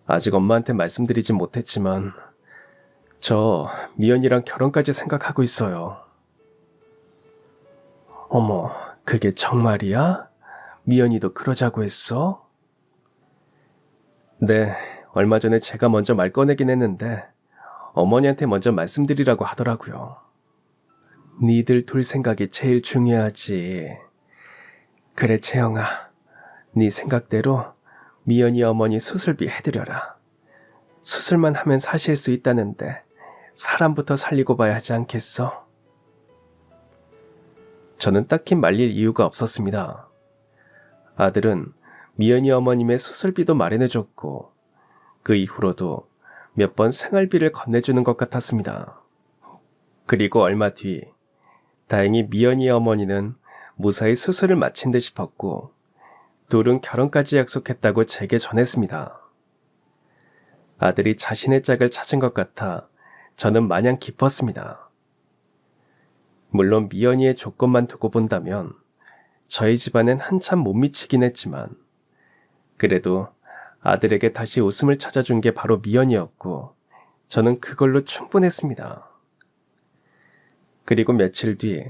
아직 엄마한테 말씀드리진 못했지만 저 미연이랑 결혼까지 생각하고 있어요. 어머, 그게 정말이야? 미연이도 그러자고 했어? 네, 얼마 전에 제가 먼저 말 꺼내긴 했는데 어머니한테 먼저 말씀드리라고 하더라고요. 니들 둘 생각이 제일 중요하지. 그래, 채영아. 네 생각대로 미연이 어머니 수술비 해드려라. 수술만 하면 사실 수 있다는데 사람부터 살리고 봐야 하지 않겠어? 저는 딱히 말릴 이유가 없었습니다. 아들은 미연이 어머님의 수술비도 마련해줬고 그 이후로도 몇 번 생활비를 건네주는 것 같았습니다. 그리고 얼마 뒤 다행히 미연이 어머니는 무사히 수술을 마친 듯 싶었고 둘은 결혼까지 약속했다고 제게 전했습니다. 아들이 자신의 짝을 찾은 것 같아 저는 마냥 기뻤습니다. 물론 미연이의 조건만 두고 본다면 저희 집안엔 한참 못 미치긴 했지만 그래도 아들에게 다시 웃음을 찾아준 게 바로 미연이었고 저는 그걸로 충분했습니다. 그리고 며칠 뒤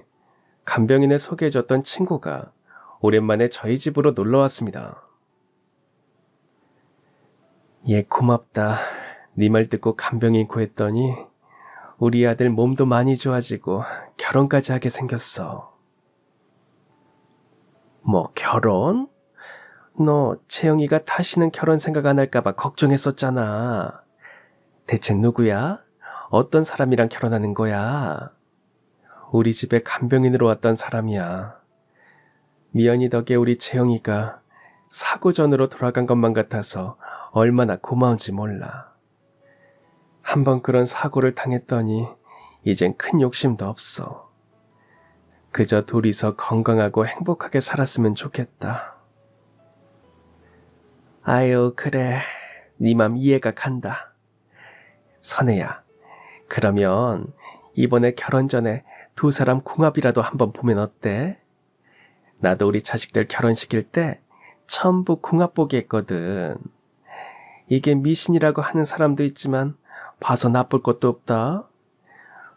간병인을 소개해줬던 친구가 오랜만에 저희 집으로 놀러 왔습니다. 얘 고맙다. 네 말 듣고 간병인 구했더니 우리 아들 몸도 많이 좋아지고 결혼까지 하게 생겼어. 뭐 결혼? 너 채영이가 다시는 결혼 생각 안 할까봐 걱정했었잖아. 대체 누구야? 어떤 사람이랑 결혼하는 거야? 우리 집에 간병인으로 왔던 사람이야. 미연이 덕에 우리 채영이가 사고 전으로 돌아간 것만 같아서 얼마나 고마운지 몰라. 한번 그런 사고를 당했더니 이젠 큰 욕심도 없어. 그저 둘이서 건강하고 행복하게 살았으면 좋겠다. 아유, 그래. 네 맘 이해가 간다. 선혜야, 그러면 이번에 결혼 전에 두 사람 궁합이라도 한번 보면 어때? 나도 우리 자식들 결혼시킬 때 전부 궁합 보기 했거든. 이게 미신이라고 하는 사람도 있지만 봐서 나쁠 것도 없다.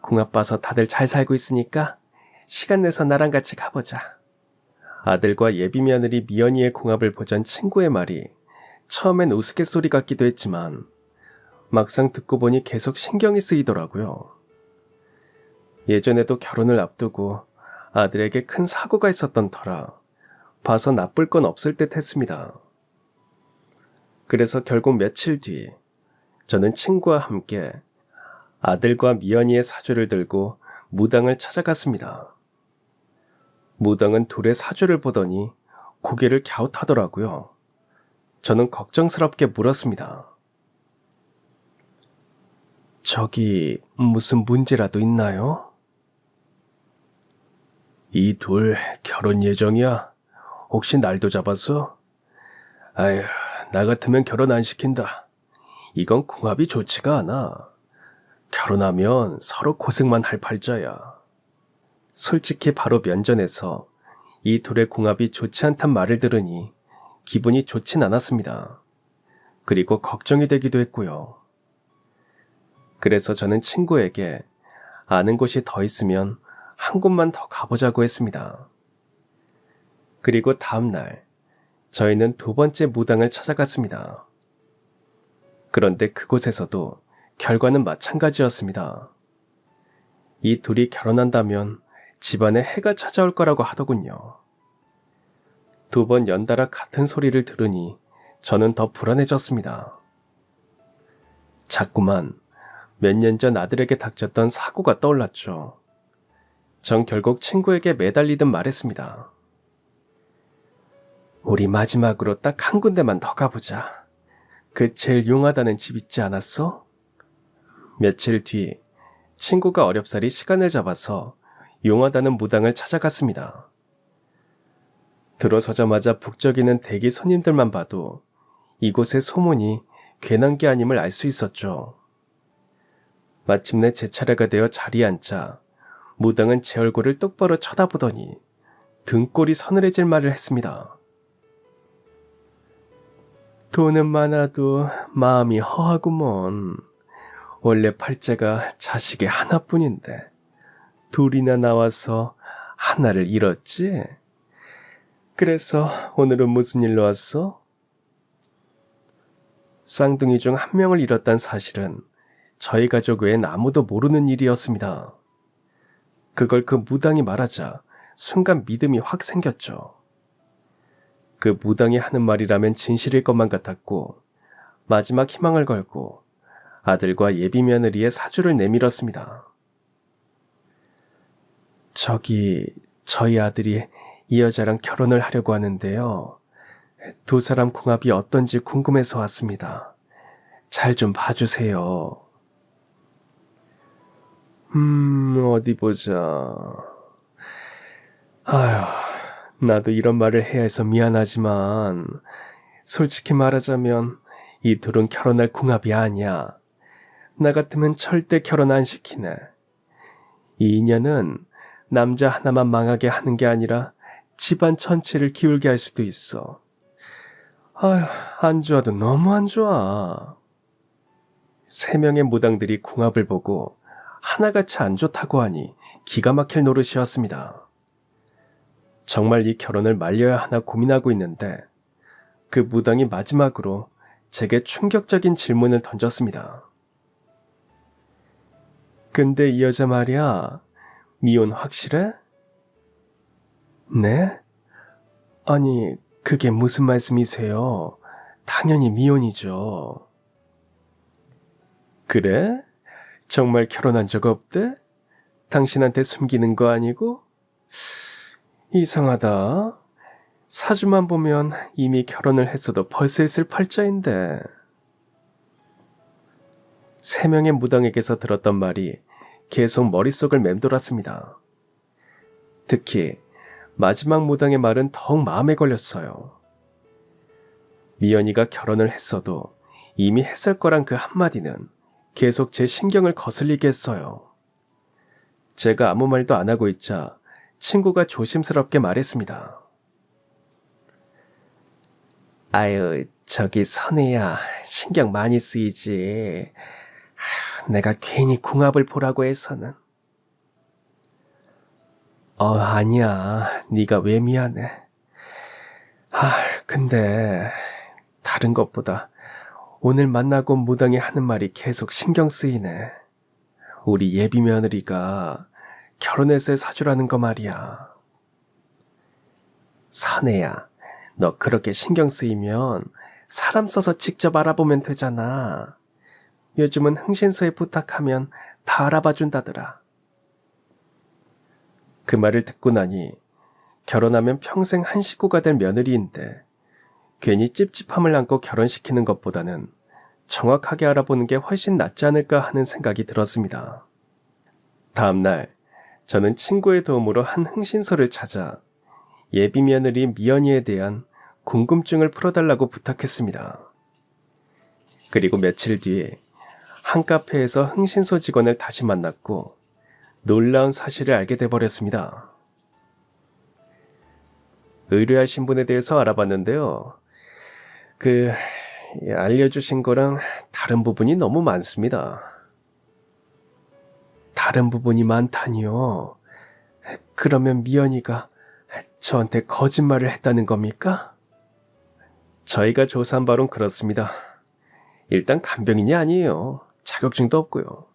궁합 봐서 다들 잘 살고 있으니까 시간 내서 나랑 같이 가보자. 아들과 예비 며느리 미연이의 궁합을 보잔 친구의 말이 처음엔 우스갯소리 같기도 했지만 막상 듣고 보니 계속 신경이 쓰이더라고요. 예전에도 결혼을 앞두고 아들에게 큰 사고가 있었던 터라 봐서 나쁠 건 없을 듯 했습니다. 그래서 결국 며칠 뒤 저는 친구와 함께 아들과 미연이의 사주를 들고 무당을 찾아갔습니다. 무당은 둘의 사주를 보더니 고개를 갸웃하더라고요. 저는 걱정스럽게 물었습니다. 저기 무슨 문제라도 있나요? 이 둘 결혼 예정이야? 혹시 날도 잡았어? 아휴, 나 같으면 결혼 안 시킨다. 이건 궁합이 좋지가 않아. 결혼하면 서로 고생만 할 팔자야. 솔직히 바로 면전에서 이 둘의 궁합이 좋지 않단 말을 들으니 기분이 좋진 않았습니다. 그리고 걱정이 되기도 했고요. 그래서 저는 친구에게 아는 곳이 더 있으면 한 곳만 더 가보자고 했습니다. 그리고 다음 날 저희는 두 번째 무당을 찾아갔습니다. 그런데 그곳에서도 결과는 마찬가지였습니다. 이 둘이 결혼한다면 집안에 해가 찾아올 거라고 하더군요. 2번 연달아 같은 소리를 들으니 저는 더 불안해졌습니다. 자꾸만 몇 년 전 아들에게 닥쳤던 사고가 떠올랐죠. 전 결국 친구에게 매달리듯 말했습니다. 우리 마지막으로 딱 한 군데만 더 가보자. 그 제일 용하다는 집 있지 않았어? 며칠 뒤 친구가 어렵사리 시간을 잡아서 용하다는 무당을 찾아갔습니다. 들어서자마자 북적이는 대기 손님들만 봐도 이곳의 소문이 괜한 게 아님을 알 수 있었죠. 마침내 제 차례가 되어 자리에 앉자 무당은 제 얼굴을 똑바로 쳐다보더니 등골이 서늘해질 말을 했습니다. 돈은 많아도 마음이 허하구먼. 원래 팔자가 자식이 하나뿐인데 둘이나 나와서 하나를 잃었지? 그래서 오늘은 무슨 일로 왔어? 쌍둥이 중 한 명을 잃었단 사실은 저희 가족 외엔 아무도 모르는 일이었습니다. 그걸 그 무당이 말하자 순간 믿음이 확 생겼죠. 그 무당이 하는 말이라면 진실일 것만 같았고 마지막 희망을 걸고 아들과 예비 며느리의 사주를 내밀었습니다. 저희 아들이 이 여자랑 결혼을 하려고 하는데요. 2 사람 궁합이 어떤지 궁금해서 왔습니다. 잘 좀 봐주세요. 어디 보자. 아휴, 나도 이런 말을 해야 해서 미안하지만 솔직히 말하자면 이 둘은 결혼할 궁합이 아니야. 나 같으면 절대 결혼 안 시키네. 이 인연은 남자 하나만 망하게 하는 게 아니라 집안 전체를 기울게 할 수도 있어. 아휴, 안 좋아도 너무 안 좋아. 3명의 무당들이 궁합을 보고 하나같이 안 좋다고 하니 기가 막힐 노릇이었습니다. 정말 이 결혼을 말려야 하나 고민하고 있는데 그 무당이 마지막으로 제게 충격적인 질문을 던졌습니다. 근데 이 여자 말이야, 미혼 확실해? 네? 아니, 그게 무슨 말씀이세요? 당연히 미혼이죠. 그래? 정말 결혼한 적 없대? 당신한테 숨기는 거 아니고? 이상하다. 사주만 보면 이미 결혼을 했어도 벌써 했을 팔자인데. 3명의 무당에게서 들었던 말이 계속 머릿속을 맴돌았습니다. 특히 마지막 무당의 말은 더욱 마음에 걸렸어요. 미연이가 결혼을 했어도 이미 했을 거란 그 한마디는 계속 제 신경을 거슬리게 했어요. 제가 아무 말도 안 하고 있자 친구가 조심스럽게 말했습니다. 아유, 저기 선혜야, 신경 많이 쓰이지. 내가 괜히 궁합을 보라고 해서는. 아니야. 네가 왜 미안해. 근데 다른 것보다 오늘 만나고 온 무당이 하는 말이 계속 신경 쓰이네. 우리 예비 며느리가 결혼했을 사주라는 거 말이야. 선혜야, 너 그렇게 신경 쓰이면 사람 써서 직접 알아보면 되잖아. 요즘은 흥신소에 부탁하면 다 알아봐 준다더라. 그 말을 듣고 나니 결혼하면 평생 한 식구가 될 며느리인데 괜히 찝찝함을 안고 결혼시키는 것보다는 정확하게 알아보는 게 훨씬 낫지 않을까 하는 생각이 들었습니다. 다음 날 저는 친구의 도움으로 한 흥신소를 찾아 예비 며느리 미연이에 대한 궁금증을 풀어달라고 부탁했습니다. 그리고 며칠 뒤에 한 카페에서 흥신소 직원을 다시 만났고 놀라운 사실을 알게 돼버렸습니다. 의뢰하신 분에 대해서 알아봤는데요. 알려주신 거랑 다른 부분이 너무 많습니다. 다른 부분이 많다니요? 그러면 미연이가 저한테 거짓말을 했다는 겁니까? 저희가 조사한 바론 그렇습니다. 일단 간병인이 아니에요. 자격증도 없고요.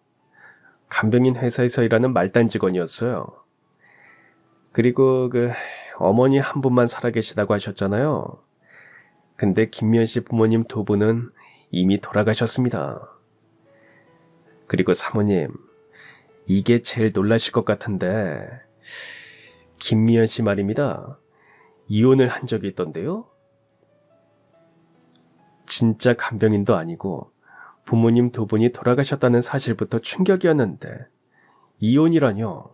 간병인 회사에서 일하는 말단 직원이었어요. 그리고 어머니 한 분만 살아계시다고 하셨잖아요. 근데 김미연 씨 부모님 두 분은 이미 돌아가셨습니다. 그리고 사모님, 이게 제일 놀라실 것 같은데 김미연 씨 말입니다. 이혼을 한 적이 있던데요. 진짜 간병인도 아니고 부모님 두 분이 돌아가셨다는 사실부터 충격이었는데 이혼이라뇨.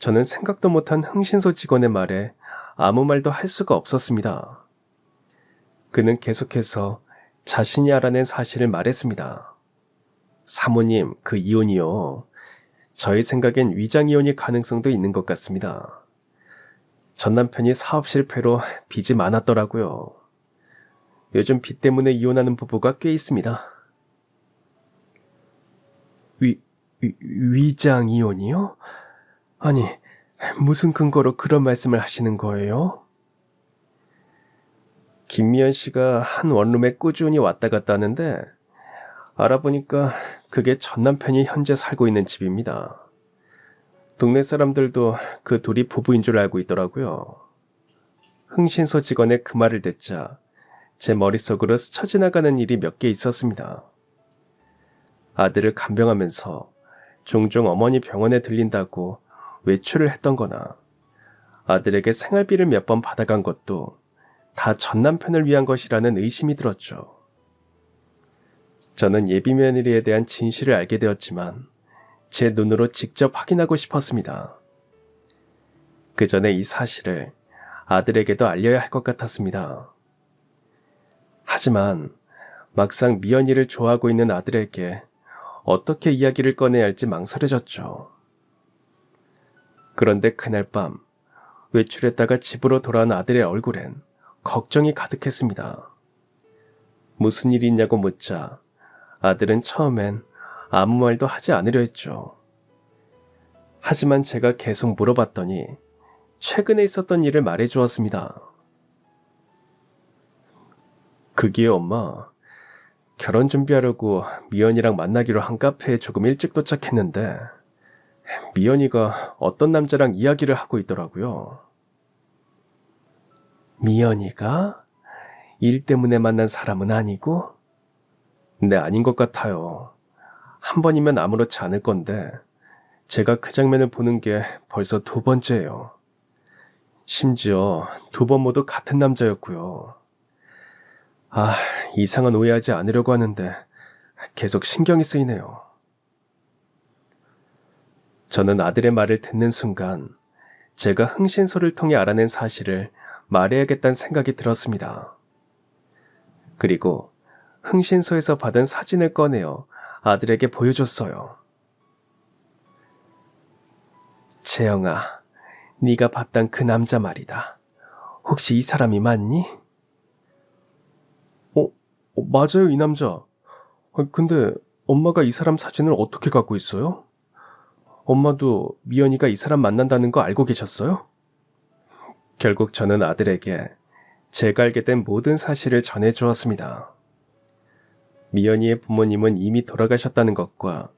저는 생각도 못한 흥신소 직원의 말에 아무 말도 할 수가 없었습니다. 그는 계속해서 자신이 알아낸 사실을 말했습니다. 사모님, 그 이혼이요. 저희 생각엔 위장이혼일 가능성도 있는 것 같습니다. 전 남편이 사업 실패로 빚이 많았더라고요. 요즘 빚 때문에 이혼하는 부부가 꽤 있습니다. 위장 이혼이요? 아니, 무슨 근거로 그런 말씀을 하시는 거예요? 김미연 씨가 한 원룸에 꾸준히 왔다 갔다 하는데 알아보니까 그게 전 남편이 현재 살고 있는 집입니다. 동네 사람들도 그 둘이 부부인 줄 알고 있더라고요. 흥신소 직원의 그 말을 듣자 제 머릿속으로 스쳐 지나가는 일이 몇 개 있었습니다. 아들을 간병하면서 종종 어머니 병원에 들린다고 외출을 했던 거나 아들에게 생활비를 몇 번 받아간 것도 다 전 남편을 위한 것이라는 의심이 들었죠. 저는 예비 며느리에 대한 진실을 알게 되었지만 제 눈으로 직접 확인하고 싶었습니다. 그 전에 이 사실을 아들에게도 알려야 할 것 같았습니다. 하지만 막상 미연이를 좋아하고 있는 아들에게 어떻게 이야기를 꺼내야 할지 망설여졌죠. 그런데 그날 밤 외출했다가 집으로 돌아온 아들의 얼굴엔 걱정이 가득했습니다. 무슨 일이 있냐고 묻자 아들은 처음엔 아무 말도 하지 않으려 했죠. 하지만 제가 계속 물어봤더니 최근에 있었던 일을 말해주었습니다. 그게요, 엄마. 결혼 준비하려고 미연이랑 만나기로 한 카페에 조금 일찍 도착했는데 미연이가 어떤 남자랑 이야기를 하고 있더라고요. 미연이가? 일 때문에 만난 사람은 아니고? 네, 아닌 것 같아요. 한 번이면 아무렇지 않을 건데 제가 그 장면을 보는 게 벌써 두 번째예요. 심지어 두 번 모두 같은 남자였고요. 이상한 오해하지 않으려고 하는데 계속 신경이 쓰이네요. 저는 아들의 말을 듣는 순간 제가 흥신소를 통해 알아낸 사실을 말해야겠다는 생각이 들었습니다. 그리고 흥신소에서 받은 사진을 꺼내어 아들에게 보여줬어요. 재영아, 네가 봤던 그 남자 말이다. 혹시 이 사람이 맞니? 맞아요, 이 남자. 근데 엄마가 이 사람 사진을 어떻게 갖고 있어요? 엄마도 미연이가 이 사람 만난다는 거 알고 계셨어요? 결국 저는 아들에게 제가 알게 된 모든 사실을 전해주었습니다. 미연이의 부모님은 이미 돌아가셨다는 것과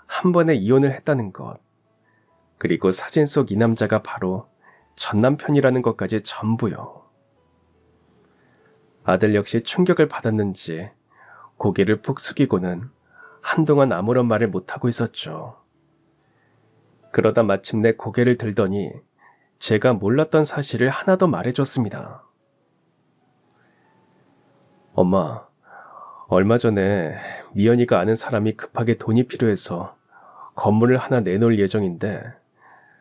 한 번에 이혼을 했다는 것, 그리고 사진 속 이 남자가 바로 전 남편이라는 것까지 전부요. 아들 역시 충격을 받았는지 고개를 푹 숙이고는 한동안 아무런 말을 못하고 있었죠. 그러다 마침내 고개를 들더니 제가 몰랐던 사실을 하나 더 말해줬습니다. 엄마, 얼마 전에 미연이가 아는 사람이 급하게 돈이 필요해서 건물을 하나 내놓을 예정인데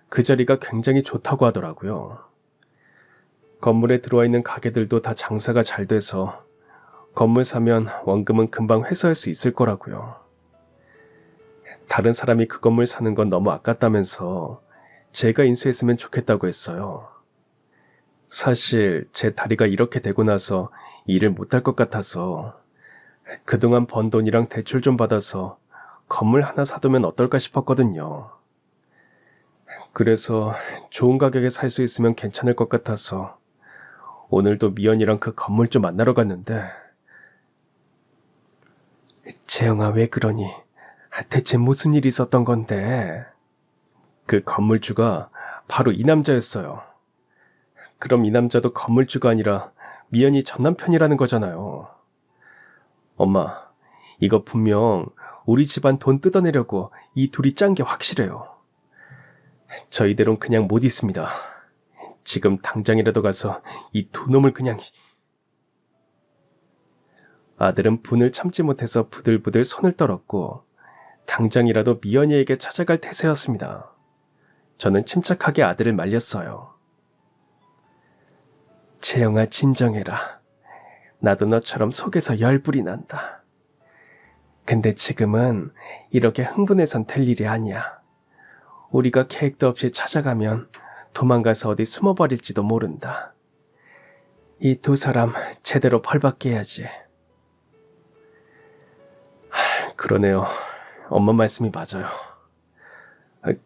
그 자리가 굉장히 좋다고 하더라고요. 건물에 들어와 있는 가게들도 다 장사가 잘 돼서 건물 사면 원금은 금방 회수할 수 있을 거라고요. 다른 사람이 그 건물 사는 건 너무 아깝다면서 제가 인수했으면 좋겠다고 했어요. 사실 제 다리가 이렇게 되고 나서 일을 못할 것 같아서 그동안 번 돈이랑 대출 좀 받아서 건물 하나 사두면 어떨까 싶었거든요. 그래서 좋은 가격에 살 수 있으면 괜찮을 것 같아서 오늘도 미연이랑 그 건물주 만나러 갔는데 재영아, 왜 그러니? 대체 무슨 일이 있었던 건데? 그 건물주가 바로 이 남자였어요. 그럼 이 남자도 건물주가 아니라 미연이 전 남편이라는 거잖아요. 엄마, 이거 분명 우리 집안 돈 뜯어내려고 이 둘이 짠 게 확실해요. 저희대로는 그냥 못 있습니다. 지금 당장이라도 가서 이 두 놈을 그냥... 아들은 분을 참지 못해서 부들부들 손을 떨었고 당장이라도 미연이에게 찾아갈 태세였습니다. 저는 침착하게 아들을 말렸어요. 재영아, 진정해라. 나도 너처럼 속에서 열불이 난다. 근데 지금은 이렇게 흥분해선 될 일이 아니야. 우리가 계획도 없이 찾아가면 도망가서 어디 숨어버릴지도 모른다. 이 두 사람 제대로 벌받게 해야지. 그러네요. 엄마 말씀이 맞아요.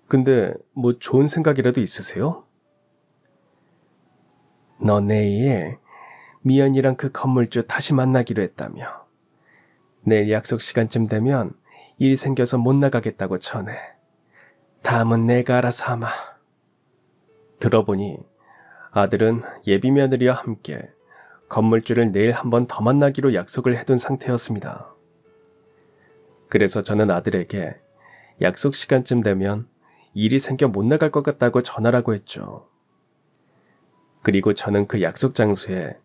근데 뭐 좋은 생각이라도 있으세요? 너 내일 미연이랑 그 건물주 다시 만나기로 했다며. 내일 약속 시간쯤 되면 일 생겨서 못 나가겠다고 전해. 다음은 내가 알아서 하마. 들어보니 아들은 예비 며느리와 함께 건물주를 내일 한 번 더 만나기로 약속을 해둔 상태였습니다. 그래서 저는 아들에게 약속 시간쯤 되면 일이 생겨 못 나갈 것 같다고 전하라고 했죠. 그리고 저는 그 약속 장소에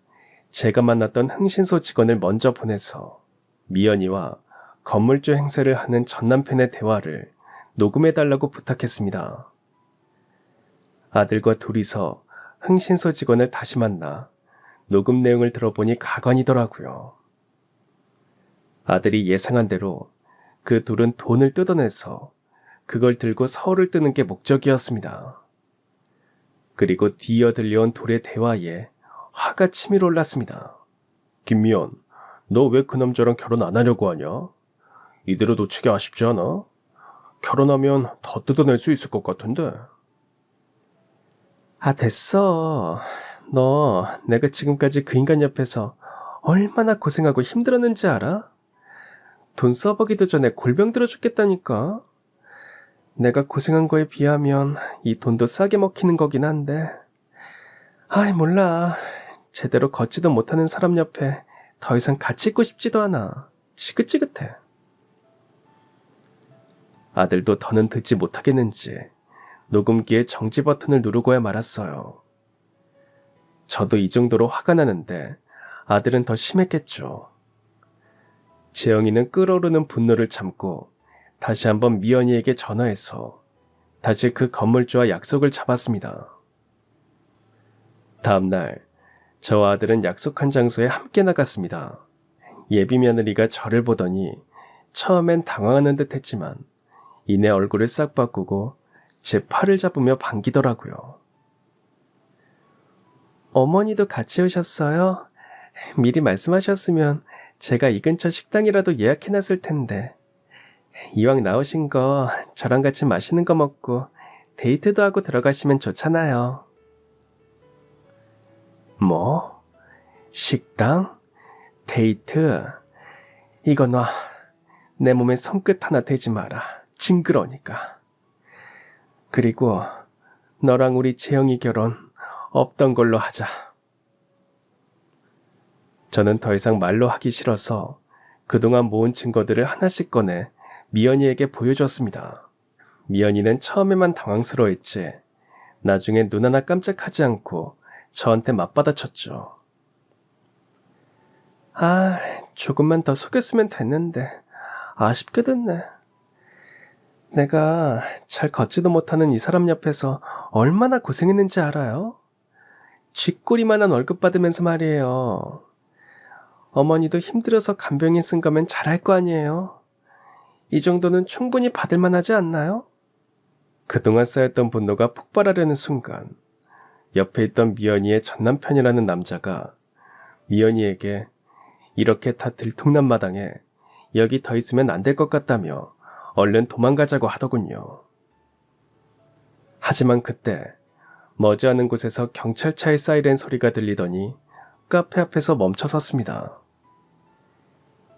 제가 만났던 흥신소 직원을 먼저 보내서 미연이와 건물주 행세를 하는 전 남편의 대화를 녹음해달라고 부탁했습니다. 아들과 둘이서 흥신소 직원을 다시 만나 녹음 내용을 들어보니 가관이더라고요. 아들이 예상한 대로 그 둘은 돈을 뜯어내서 그걸 들고 서울을 뜨는 게 목적이었습니다. 그리고 뒤이어 들려온 둘의 대화에 화가 치밀어 올랐습니다. 김미연, 너 왜 그 남자랑 결혼 안 하려고 하냐? 이대로 놓치기 아쉽지 않아? 결혼하면 더 뜯어낼 수 있을 것 같은데. 아, 됐어. 너 내가 지금까지 그 인간 옆에서 얼마나 고생하고 힘들었는지 알아? 돈 써보기도 전에 골병 들어 죽겠다니까. 내가 고생한 거에 비하면 이 돈도 싸게 먹히는 거긴 한데. 아이, 몰라. 제대로 걷지도 못하는 사람 옆에 더 이상 같이 있고 싶지도 않아. 지긋지긋해. 아들도 더는 듣지 못하겠는지 녹음기에 정지 버튼을 누르고야 말았어요. 저도 이 정도로 화가 나는데 아들은 더 심했겠죠. 재영이는 끓어오르는 분노를 참고 다시 한번 미연이에게 전화해서 다시 그 건물주와 약속을 잡았습니다. 다음날 저와 아들은 약속한 장소에 함께 나갔습니다. 예비 며느리가 저를 보더니 처음엔 당황하는 듯 했지만 이내 얼굴을 싹 바꾸고 제 팔을 잡으며 반기더라고요. 어머니도 같이 오셨어요? 미리 말씀하셨으면 제가 이 근처 식당이라도 예약해놨을 텐데. 이왕 나오신 거 저랑 같이 맛있는 거 먹고 데이트도 하고 들어가시면 좋잖아요. 뭐? 식당? 데이트? 이거 놔. 내 몸에 손끝 하나 대지 마라. 징그러우니까. 그리고 너랑 우리 재영이 결혼 없던 걸로 하자. 저는 더 이상 말로 하기 싫어서 그동안 모은 증거들을 하나씩 꺼내 미연이에게 보여줬습니다. 미연이는 처음에만 당황스러워했지 나중엔 눈 하나 깜짝하지 않고 저한테 맞받아쳤죠. 아, 조금만 더 속였으면 됐는데 아쉽게 됐네. 내가 잘 걷지도 못하는 이 사람 옆에서 얼마나 고생했는지 알아요? 쥐꼬리만한 월급 받으면서 말이에요. 어머니도 힘들어서 간병인 쓴 거면 잘할 거 아니에요. 이 정도는 충분히 받을 만하지 않나요? 그동안 쌓였던 분노가 폭발하려는 순간 옆에 있던 미연이의 전남편이라는 남자가 미연이에게 이렇게 다 들통난 마당에 여기 더 있으면 안 될 것 같다며 얼른 도망가자고 하더군요. 하지만 그때 머지않은 곳에서 경찰차의 사이렌 소리가 들리더니 카페 앞에서 멈춰섰습니다.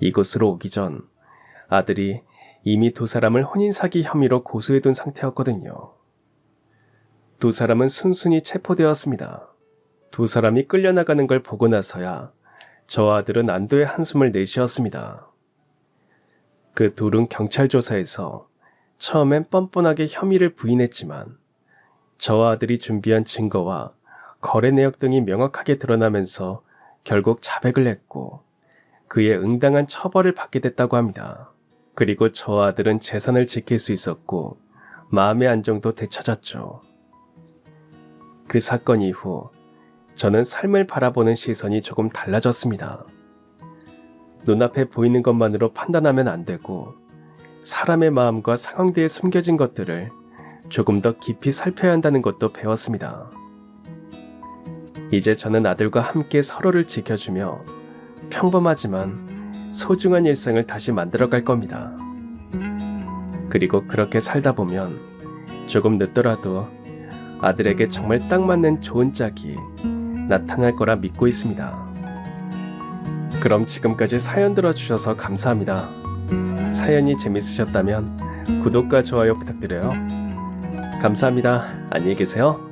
이곳으로 오기 전 아들이 이미 두 사람을 혼인사기 혐의로 고소해둔 상태였거든요. 두 사람은 순순히 체포되었습니다. 두 사람이 끌려나가는 걸 보고 나서야 저 아들은 안도의 한숨을 내쉬었습니다. 그 둘은 경찰 조사에서 처음엔 뻔뻔하게 혐의를 부인했지만 저 아들이 준비한 증거와 거래 내역 등이 명확하게 드러나면서 결국 자백을 했고 그에 응당한 처벌을 받게 됐다고 합니다. 그리고 저 아들은 재산을 지킬 수 있었고 마음의 안정도 되찾았죠. 그 사건 이후 저는 삶을 바라보는 시선이 조금 달라졌습니다. 눈앞에 보이는 것만으로 판단하면 안 되고 사람의 마음과 상황대에 숨겨진 것들을 조금 더 깊이 살펴야 한다는 것도 배웠습니다. 이제 저는 아들과 함께 서로를 지켜주며 평범하지만 소중한 일상을 다시 만들어갈 겁니다. 그리고 그렇게 살다 보면 조금 늦더라도 아들에게 정말 딱 맞는 좋은 짝이 나타날 거라 믿고 있습니다. 그럼 지금까지 사연 들어주셔서 감사합니다. 사연이 재밌으셨다면 구독과 좋아요 부탁드려요. 감사합니다. 안녕히 계세요.